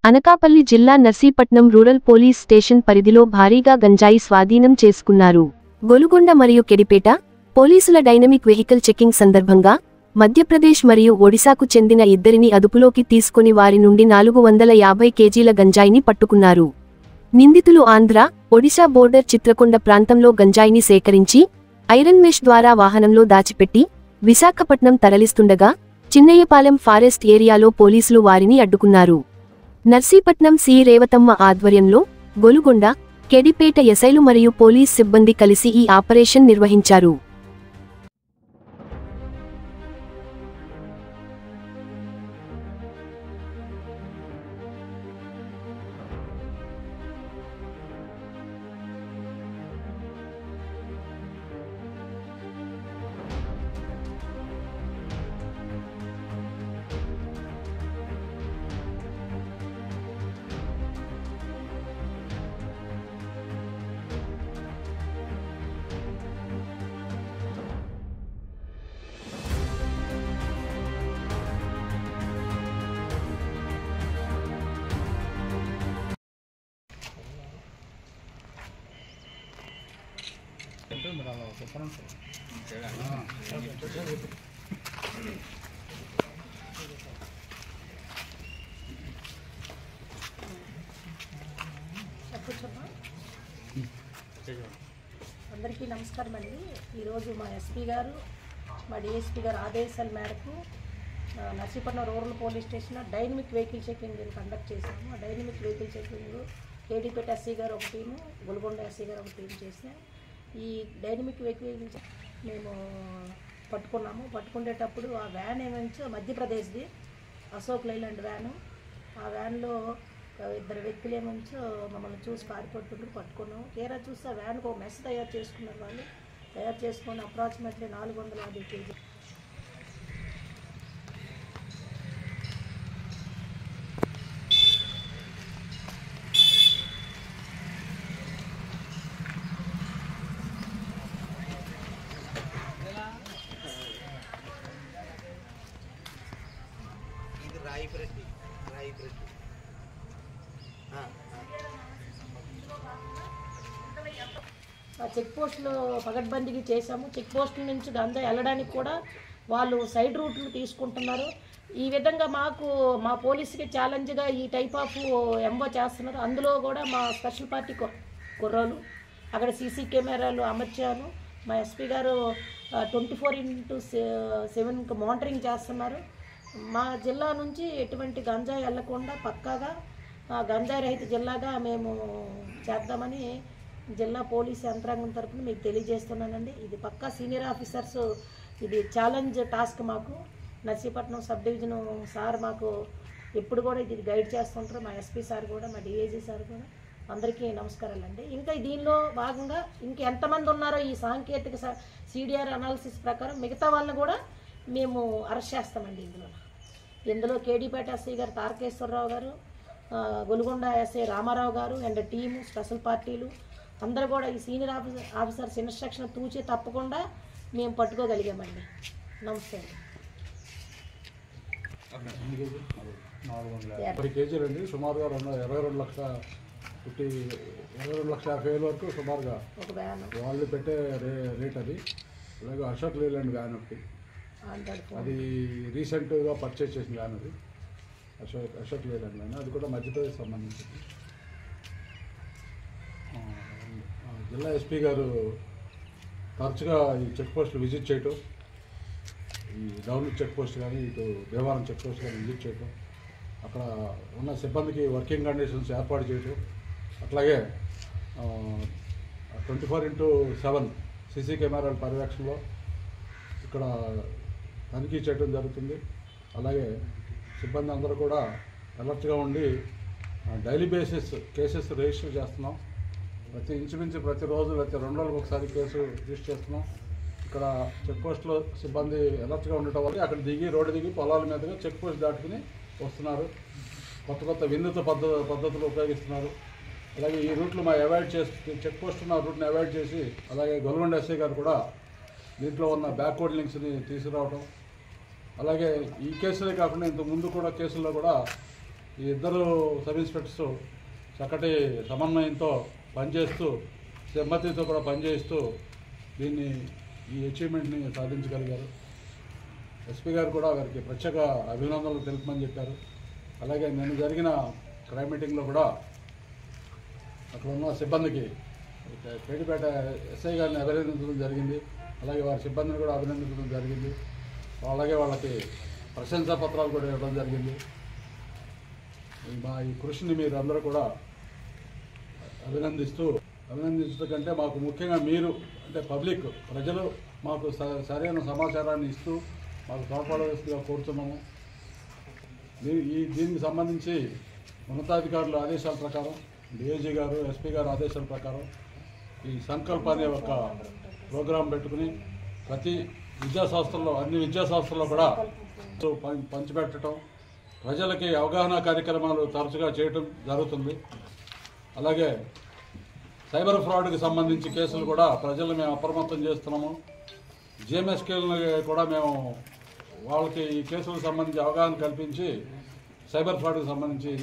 అనకాపల్లి జిల్లా Narsipatnam rural police station పరిధిలో భారీగా గంజాయి స్వాధీనం చేసుకున్నారు. గొలుగొండ మరియు కెడిపేట పోలీసుల డైనమిక్ వెహికల్ చెకింగ్ సందర్భంగా మధ్యప్రదేశ్ మరియు ఒడిశాకు చెందిన ఇద్దరిని అదుపులోకి తీసుకుని వారి నుండి 450 కేజీల గంజాయిని పట్టుకున్నారు. నిందితులు ఆంధ్ర, ఒడిశా బోర్డర్ చిత్రకొండ ప్రాంతంలో గంజాయిని సేకరించి ఐరన్ మెష్ ద్వారా వాహనంలో దాచిపెట్టి విశాఖపట్నం తరలిస్తుండగా చిన్నయ్యపాలెం ఫారెస్ట్ ఏరియాలో పోలీసులు వారిని అడ్డుకున్నారు. నర్సీపట్నం సి రేవతమ్మ ఆధ్వర్యంలో గొలుగొండ, కెడిపేట ఎస్ఐలు మరియు పోలీస్ సిబ్బంది కలిసి ఈ ఆపరేషన్ నిర్వహించారు. అందరికీ నమస్కారం అండి. ఈరోజు మా ఎస్పీ గారు, మా డిఎస్పీ గారు ఆదేశాల మేరకు నర్సీపట్నం రూరల్ పోలీస్ స్టేషన్లో డైనమిక్ వెహికల్ చెకింగ్ కండక్ట్ చేశాము. ఆ dynamic vehicle checking Kedipeta SC గారు ఒక టీము, గొలుగొండ ఎస్సీ గారు ఒక టీం చేసాం. ఈ డైనమిక్ వెహికల్ మేము పట్టుకున్నాము. పట్టుకునేటప్పుడు ఆ వ్యాన్ ఏమంచో మధ్యప్రదేశ్ది అశోక్ లైలాండ్ వ్యాను. ఆ వ్యాన్లో ఇద్దరు వ్యక్తులు ఏమంచో మమ్మల్ని చూసి పారిపోతుండ్రు, పట్టుకున్నాము. తీరా చూస్తే ఆ వ్యాన్కి ఒక మెస్ తయారు చేసుకున్నారు. వాళ్ళు తయారు చేసుకొని అప్రాక్సిమేట్లీ 450 కేజీ చెక్ పోస్టులు పగడ్బందీకి చేశాము. చెక్ పోస్టుల నుంచి గంజా వెళ్ళడానికి కూడా వాళ్ళు సైడ్ రూట్లు తీసుకుంటున్నారు. ఈ విధంగా మా పోలీసుకి ఛాలెంజ్గా ఈ టైప్ ఆఫ్ ఎంబో చేస్తున్నారు. అందులో కూడా మా స్పెషల్ పార్టీ కుర్రాలు అక్కడ సీసీ కెమెరాలు అమర్చాను. మా ఎస్పీ గారు 24/7 మానిటరింగ్ చేస్తున్నారు. మా జిల్లా నుంచి ఎటువంటి గంజాయి వెళ్లకుండా పక్కాగా గంజాయి రహిత జిల్లాగా మేము చేద్దామని జిల్లా పోలీసు యంత్రాంగం తరఫున మీకు తెలియజేస్తున్నానండి. ఇది పక్కా సీనియర్ ఆఫీసర్స్, ఇది ఛాలెంజ్ టాస్క్. మాకు నర్సీపట్నం సబ్ డివిజన్ సార్ మాకు ఎప్పుడు కూడా ఇది గైడ్ చేస్తుంటారు. మా ఎస్పీ సార్ కూడా, మా డిఐజీ సార్ కూడా. అందరికీ నమస్కారాలండి. ఇంకా దీనిలో భాగంగా ఇంకెంతమంది ఉన్నారో ఈ సాంకేతిక సిడిఆర్ అనాలిసిస్ ప్రకారం మిగతా వాళ్ళని కూడా మేము అరెస్ట్ చేస్తామండి. ఇందులో కేడీపేట ఎస్ఐ గారు తారకేశ్వరరావు గారు, గొలుగొండ ఎస్ఐ రామారావు గారు అండ్ టీము, స్పెషల్ పార్టీలు అందరూ కూడా ఈ సీనియర్ ఆఫీసర్స్ ఇన్స్ట్రక్షన్ తూచి తప్పకుండా మేము పట్టుకోగలిగామండి. నమస్తే అండి. 450 కేజీలు అండి. సుమారుగా 22,50,000 వరకు సుమారుగా ఒక వ్యాన్ వాళ్ళు పెట్టే రేట్ అది. అలాగే అశోక్ లేలాండ్ వ్యాన్ ఒకటి, అది రీసెంట్గా పర్చేజ్ చేసిన వ్యాన్ అది. అశోక్ లేలాండ్ వ్యాన్ అది కూడా మధ్యప్రదేశ్ సంబంధించింది. జిల్లా ఎస్పీ గారు తరచుగా ఈ చెక్ పోస్టులు విజిట్ చేయటం, ఈ డౌన్ చెక్ పోస్ట్ కానీ ఇటు దేవారం చెక్ పోస్ట్ కానీ విజిట్ చేయటం, అక్కడ ఉన్న సిబ్బందికి వర్కింగ్ కండిషన్స్ ఏర్పాటు చేయటం, అట్లాగే 24/7 సీసీ కెమెరాల పర్యవేక్షణలో ఇక్కడ తనిఖీ చేయడం జరుగుతుంది. అలాగే సిబ్బంది అందరూ కూడా అలర్ట్గా ఉండి డైలీ బేసిస్ కేసెస్ రిజిస్టర్ చేస్తున్నాం. ఇంచుమించు ప్రతిరోజు లేకపోతే 2 రోజులకు ఒకసారి కేసు రిజిస్టర్ చేస్తున్నాం. ఇక్కడ చెక్ పోస్ట్లో సిబ్బంది అలర్ట్గా ఉండటం వల్ల అక్కడ రోడ్డు దిగి పొలాల మీదుగా చెక్ పోస్ట్ దాటుకుని వస్తున్నారు. కొత్త వినూత్న పద్ధతులు ఉపయోగిస్తున్నారు. అలాగే ఈ రూట్లు అవాయిడ్ చేసి చెక్ పోస్ట్ ఉన్న రూట్ని అవాయిడ్ చేసి, అలాగే గొలుగొండ ఎస్ఐ గారు కూడా దీంట్లో ఉన్న బ్యాక్వర్డ్ లింక్స్ని తీసుకురావడం, అలాగే ఈ కేసులే కాకుండా ఇంతకు ముందు కూడా కేసుల్లో కూడా ఈ ఇద్దరు సబ్ ఇన్స్పెక్టర్స్ చక్కటి సమన్వయంతో పనిచేస్తూ సింపతితో కూడా పనిచేస్తూ ఈ అచీవ్మెంట్ని సాధించగలిగారు. ఎస్పీ గారు కూడా వారికి ప్రత్యేక అభినందనలు తెలుపమని చెప్పారు. అలాగే నిన్న జరిగిన క్రైమ్ మీటింగ్లో కూడా అక్కడ ఉన్న సిబ్బందికి పేటిపేట ఎస్ఐ గారిని అభినందించడం జరిగింది. అలాగే వారి సిబ్బందిని కూడా అభినందించడం జరిగింది. అలాగే వాళ్ళకి ప్రశంసా పత్రాలు కూడా ఇవ్వడం జరిగింది. ఈ కృషిని మీరు అందరూ కూడా అభినందించడం కంటే మాకు ముఖ్యంగా మీరు అంటే పబ్లిక్ ప్రజలు మాకు సరైన సమాచారాన్ని ఇస్తూ మాకు తోడ్పడవలసిందిగా కోరుతున్నాము. దీనికి సంబంధించి ఉన్నతాధికారుల ఆదేశాల ప్రకారం డిఐజీ గారు ఎస్పీ గారు ఆదేశాల ప్రకారం ఈ సంకల్ప అనే ఒక ప్రోగ్రాం పెట్టుకుని ప్రతి విద్యాసంస్థల్లో అన్ని విద్యాసంస్థల్లో కూడా పంచిపెట్టడం, ప్రజలకి అవగాహన కార్యక్రమాలు తరచుగా చేయటం జరుగుతుంది. అలాగే సైబర్ ఫ్రాడ్కి సంబంధించి కేసులు కూడా ప్రజలు మేము అప్రమత్తం చేస్తున్నాము. జిఎంఎస్కేలను కూడా మేము వాళ్ళకి ఈ కేసులకు సంబంధించి అవగాహన కల్పించి సైబర్ ఫ్రాడ్కి సంబంధించి